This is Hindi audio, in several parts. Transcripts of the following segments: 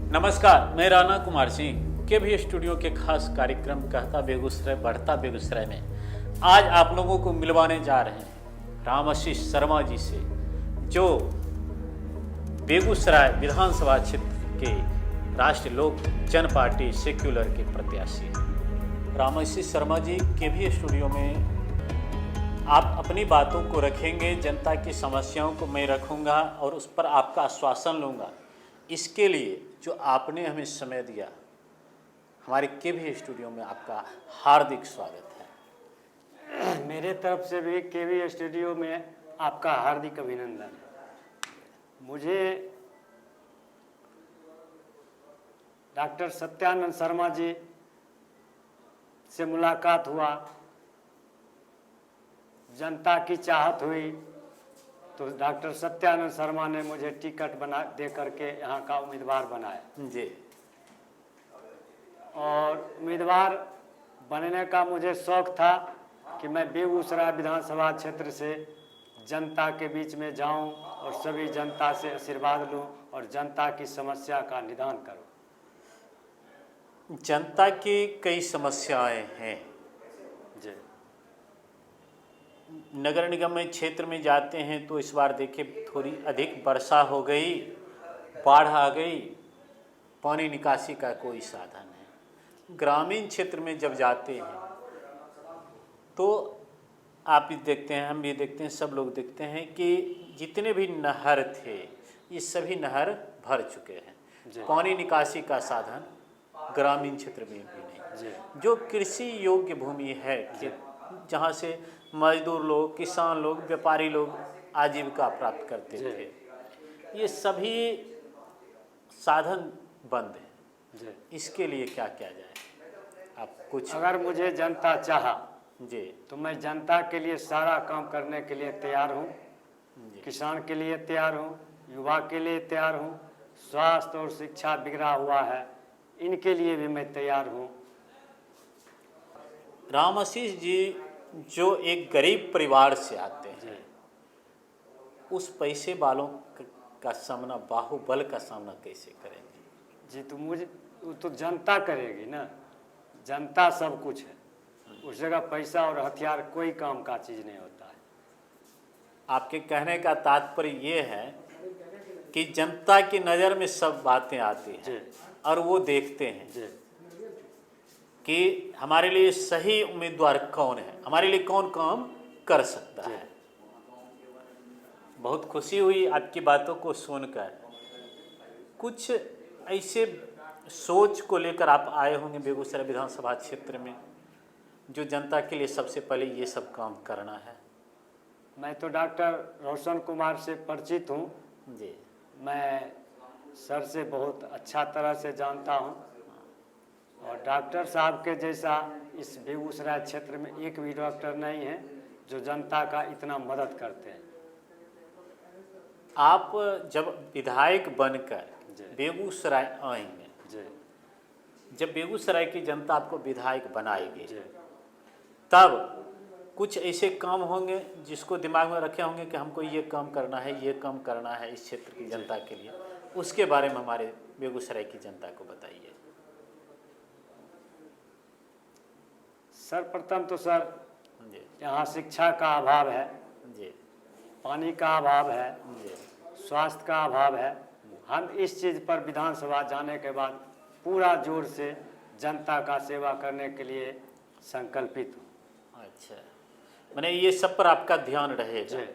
नमस्कार, मैं राणा कुमार सिंह के भी स्टूडियो के खास कार्यक्रम कहता बेगूसराय बढ़ता बेगूसराय में आज आप लोगों को मिलवाने जा रहे हैं रामाशीष शर्मा जी से, जो बेगूसराय विधानसभा क्षेत्र के राष्ट्रीय लोक जन पार्टी सेक्युलर के प्रत्याशी हैं। रामाशीष शर्मा जी के भी स्टूडियो में आप अपनी बातों को रखेंगे, जनता की समस्याओं को मैं रखूंगा और उस पर आपका आश्वासन लूँगा। इसके लिए जो आपने हमें समय दिया, हमारे के भी स्टूडियो में आपका हार्दिक स्वागत है। मेरे तरफ से भी केवी स्टूडियो में आपका हार्दिक अभिनंदन। मुझे डॉक्टर सत्यानंद शर्मा जी से मुलाकात हुआ, जनता की चाहत हुई तो डॉक्टर सत्यानंद शर्मा ने मुझे टिकट बना दे करके यहाँ का उम्मीदवार बनाया जी। और उम्मीदवार बनने का मुझे शौक़ था कि मैं बेगूसराय विधानसभा क्षेत्र से जनता के बीच में जाऊं और सभी जनता से आशीर्वाद लूं और जनता की समस्या का निदान करूं। जनता की कई समस्याएं हैं। जी। नगर निगम में क्षेत्र में जाते हैं तो इस बार देखिए थोड़ी अधिक वर्षा हो गई, बाढ़ आ गई, पानी निकासी का कोई साधन है। ग्रामीण क्षेत्र में जब जाते हैं तो आप भी देखते हैं, हम भी देखते हैं, सब लोग देखते हैं कि जितने भी नहर थे ये सभी नहर भर चुके हैं। पानी निकासी का साधन ग्रामीण क्षेत्र में भी नहीं। जो कृषि योग्य भूमि है, जहाँ से मजदूर लोग, किसान लोग, व्यापारी लोग आजीविका प्राप्त करते थे, ये सभी साधन बंद हैं। इसके लिए क्या किया जाए? आप कुछ अगर मुझे जनता चाहा जी तो मैं जनता के लिए सारा काम करने के लिए तैयार हूँ। किसान के लिए तैयार हूँ, युवा के लिए तैयार हूँ, स्वास्थ्य और शिक्षा बिगड़ा हुआ है, इनके लिए भी मैं तैयार हूँ। रामाशीष जी जो एक गरीब परिवार से आते हैं, उस पैसे वालों का सामना, बाहुबल का सामना कैसे करेंगे? जी, तो मुझे तो जनता करेगी ना। जनता सब कुछ है, उस जगह पैसा और हथियार कोई काम का चीज़ नहीं होता है। आपके कहने का तात्पर्य ये है कि जनता की नज़र में सब बातें आती हैं और वो देखते हैं कि हमारे लिए सही उम्मीदवार कौन है, हमारे लिए कौन काम कर सकता है। बहुत खुशी हुई आपकी बातों को सुनकर। कुछ ऐसे सोच को लेकर आप आए होंगे बेगूसराय विधानसभा क्षेत्र में, जो जनता के लिए सबसे पहले ये सब काम करना है। मैं तो डॉक्टर रोशन कुमार से परिचित हूँ जी। मैं सर से बहुत अच्छा तरह से जानता हूँ और डॉक्टर साहब के जैसा इस बेगूसराय क्षेत्र में एक भी डॉक्टर नहीं है जो जनता का इतना मदद करते हैं। आप जब विधायक बनकर बेगूसराय आएंगे, जब बेगूसराय की जनता आपको विधायक बनाएगी, तब कुछ ऐसे काम होंगे जिसको दिमाग में रखे होंगे कि हमको ये काम करना है, ये काम करना है इस क्षेत्र की जनता के लिए। उसके बारे में हमारे बेगूसराय की जनता को बताइए। सर्वप्रथम तो सर यहाँ शिक्षा का अभाव है जी, पानी का अभाव है जी, स्वास्थ्य का अभाव है। हम इस चीज़ पर विधानसभा जाने के बाद पूरा जोर से जनता का सेवा करने के लिए संकल्पित हूँ। अच्छा, मैंने ये सब पर आपका ध्यान रहेगा।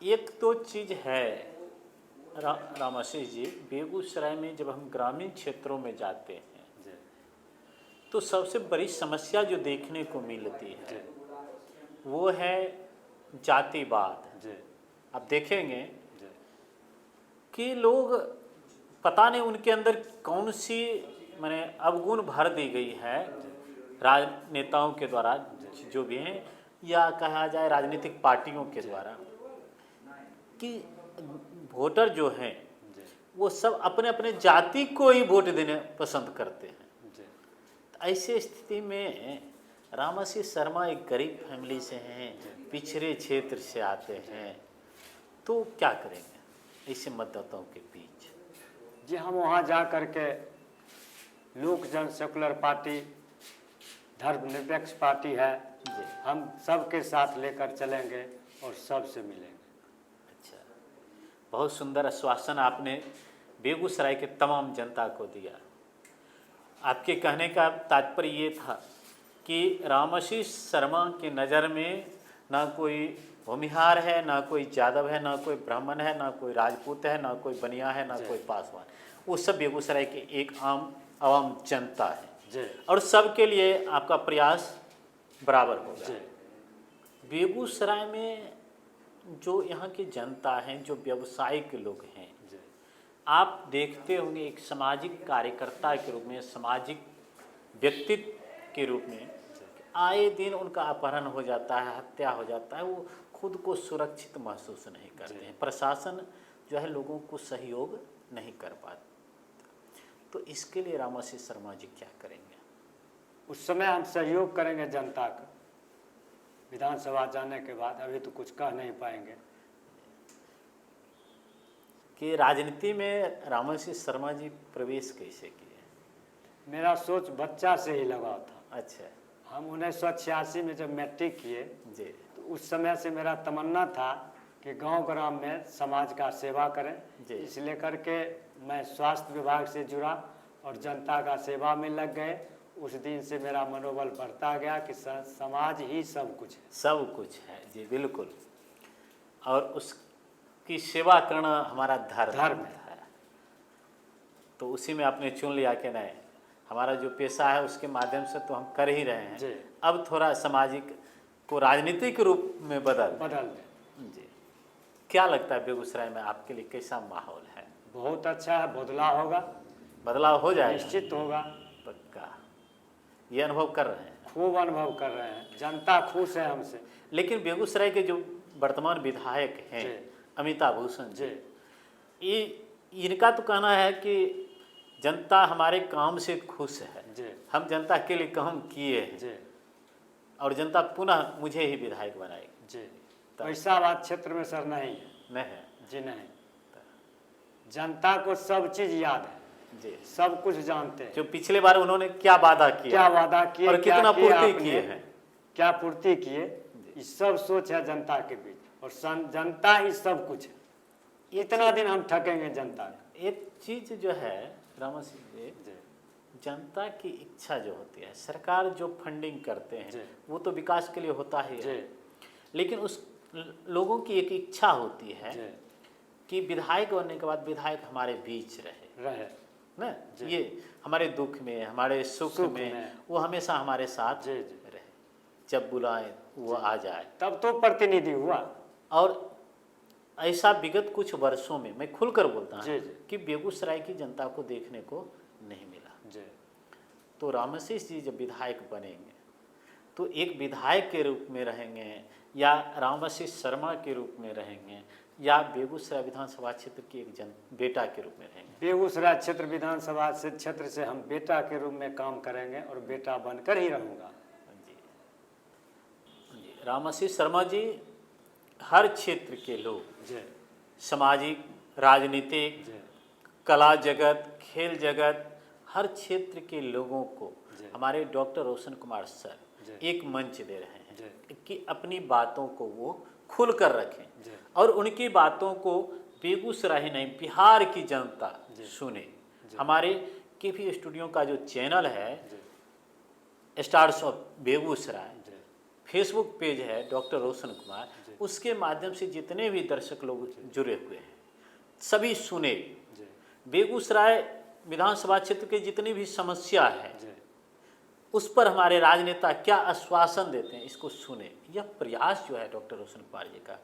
एक तो चीज़ है रामाशीष जी, बेगूसराय में जब हम ग्रामीण क्षेत्रों में जाते हैं तो सबसे बड़ी समस्या जो देखने को मिलती है वो है जातिवाद। आप देखेंगे कि लोग पता नहीं उनके अंदर कौन सी माने अवगुण भर दी गई है राजनेताओं के द्वारा, जो भी हैं, या कहा जाए राजनीतिक पार्टियों के द्वारा, कि वोटर जो हैं वो सब अपने अपने जाति को ही वोट देने पसंद करते हैं। तो ऐसे स्थिति में रामाशीष शर्मा एक गरीब फैमिली से हैं, पिछड़े क्षेत्र से आते हैं, तो क्या करेंगे ऐसे मतदाताओं के बीच? जी हम वहाँ जा कर के लोक जन सेकुलर पार्टी धर्मनिरपेक्ष पार्टी है, जी। हम सबके साथ लेकर चलेंगे और सबसे मिलेंगे। अच्छा, बहुत सुंदर आश्वासन आपने बेगूसराय के तमाम जनता को दिया। आपके कहने का तात्पर्य ये था कि रामाशीष शर्मा की नज़र में ना कोई भूमिहार है, ना कोई यादव है, ना कोई ब्राह्मण है, ना कोई राजपूत है, ना कोई बनिया है, ना कोई पासवान, वो सब बेगूसराय के एक आम जनता है जी और सबके लिए आपका प्रयास बराबर होगा। जी बेगूसराय में जो यहाँ की जनता हैं, जो व्यवसायिक लोग हैं, जी आप देखते होंगे एक सामाजिक कार्यकर्ता के रूप में, सामाजिक व्यक्तित्व के रूप में आए दिन उनका अपहरण हो जाता है, हत्या हो जाता है, वो खुद को सुरक्षित महसूस नहीं करते हैं। प्रशासन जो है लोगों को सहयोग नहीं कर पाता। तो इसके लिए रामाशीष शर्मा जी क्या करेंगे? उस समय हम सहयोग करेंगे जनता का। विधानसभा जाने के बाद अभी तो कुछ कह नहीं पाएंगे। कि राजनीति में रामाशीष शर्मा जी प्रवेश कैसे किए? मेरा सोच बच्चा से ही लगा था। अच्छा हम 1986 में जब मैट्रिक किए जी तो उस समय से मेरा तमन्ना था कि गांव ग्राम में समाज का सेवा करें। जी। इस लेकर के मैं स्वास्थ्य विभाग से जुड़ा और जनता का सेवा में लग गए। उस दिन से मेरा मनोबल बढ़ता गया कि समाज ही सब कुछ है। सब कुछ है जी, बिल्कुल। और उसकी सेवा करना हमारा धर्म है। तो उसी में आपने चुन लिया कि नहीं, हमारा जो पेशा है उसके माध्यम से तो हम कर ही रहे हैं, जी। अब थोड़ा सामाजिक को राजनीतिक रूप में बदल दें। जी। क्या लगता है बेगूसराय में आपके लिए कैसा माहौल है? बहुत अच्छा है, बदलाव होगा, बदलाव हो जाएगा, निश्चित होगा। पक्का ये अनुभव कर रहे हैं? खूब अनुभव कर रहे हैं, जनता खुश है हमसे। लेकिन बेगूसराय के जो वर्तमान विधायक हैं अमिताभ भूषण जी, ये इनका तो कहना है कि जनता हमारे काम से खुश है जी। हम जनता के लिए काम किए हैं जी। और जनता पुनः मुझे ही विधायक बनाएगी जी। ऐसा बात क्षेत्र में सर नहीं है। नहीं है जी नहीं, जनता को सब चीज याद है जी, सब कुछ जानते हैं। जो पिछले बार उन्होंने क्या वादा किया, क्या वादा किए और कितना पूर्ति किए हैं, क्या पूर्ति किए, ये सब सोच है जनता के बीच। और जनता ही सब कुछ है। इतना दिन हम ठकेंगे जनता का। एक चीज जो है रामाशीष जी, जनता की इच्छा जो होती है, सरकार जो फंडिंग करते हैं वो तो विकास के लिए होता ही है, लेकिन उस लोगों की एक इच्छा होती है कि विधायक बनने के बाद विधायक हमारे बीच रहे ना, ये हमारे दुख में, हमारे सुख में वो हमेशा हमारे साथ रहे, जब बुलाए वो आ जाए, तब तो प्रतिनिधि हुआ। और ऐसा विगत कुछ वर्षों में मैं खुलकर बोलता हूँ कि बेगूसराय की जनता को देखने को नहीं मिला। तो रामाशीष जी जब विधायक बनेंगे तो एक विधायक के रूप में रहेंगे या रामाशीष शर्मा के रूप में रहेंगे या बेगूसराय विधानसभा क्षेत्र के एक बेटा के रूप में रहेंगे? बेगूसराय क्षेत्र विधानसभा क्षेत्र से हम बेटा के रूप में काम करेंगे और बेटा बनकर ही रहूँगा। जी, रामाशीष शर्मा जी हर क्षेत्र के लोग, सामाजिक, राजनीतिक, कला जगत, खेल जगत, हर क्षेत्र के लोगों को हमारे डॉक्टर रोशन कुमार सर एक मंच दे रहे हैं कि अपनी बातों को वो खुल कर रखें और उनकी बातों को बेगूसराय नहीं बिहार की जनता सुने। हमारे केपी स्टूडियो का जो चैनल है stars of Begusarai, Facebook page है डॉक्टर रोशन कुमार, उसके माध्यम से जितने भी दर्शक लोग जुड़े हुए हैं सभी सुने। बेगूसराय विधानसभा क्षेत्र के जितनी भी समस्या है उस पर हमारे राजनेता क्या आश्वासन देते हैं इसको सुने। यह प्रयास जो है डॉक्टर रोशन कुमार जी का,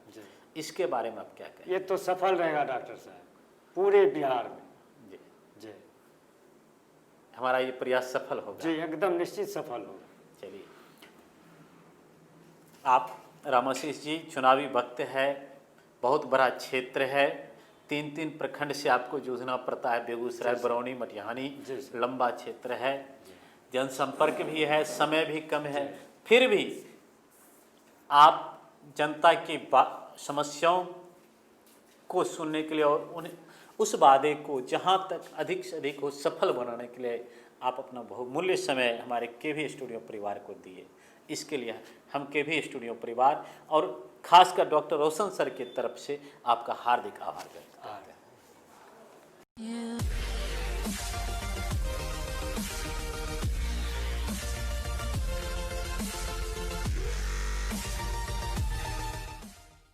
इसके बारे में आप क्या कहें? ये तो सफल रहेगा डॉक्टर साहब पूरे बिहार में। जी हमारा ये प्रयास सफल होगा जी, एकदम निश्चित सफल होगा। चलिए, आप रामाशीष जी चुनावी वक्त है, बहुत बड़ा क्षेत्र है, 3 प्रखंड से आपको जूझना पड़ता है, बेगूसराय, बरौनी, मटिहानी, लंबा क्षेत्र है, जनसंपर्क भी है, समय भी कम है, फिर भी आप जनता की समस्याओं को सुनने के लिए उस वादे को जहाँ तक अधिक से अधिक हो सफल बनाने के लिए आप अपना बहुमूल्य समय हमारे केवी स्टूडियो परिवार को दिए। इसके लिए हम केवी स्टूडियो परिवार और खासकर डॉक्टर रोशन सर की तरफ से आपका हार्दिक आभार करते हैं।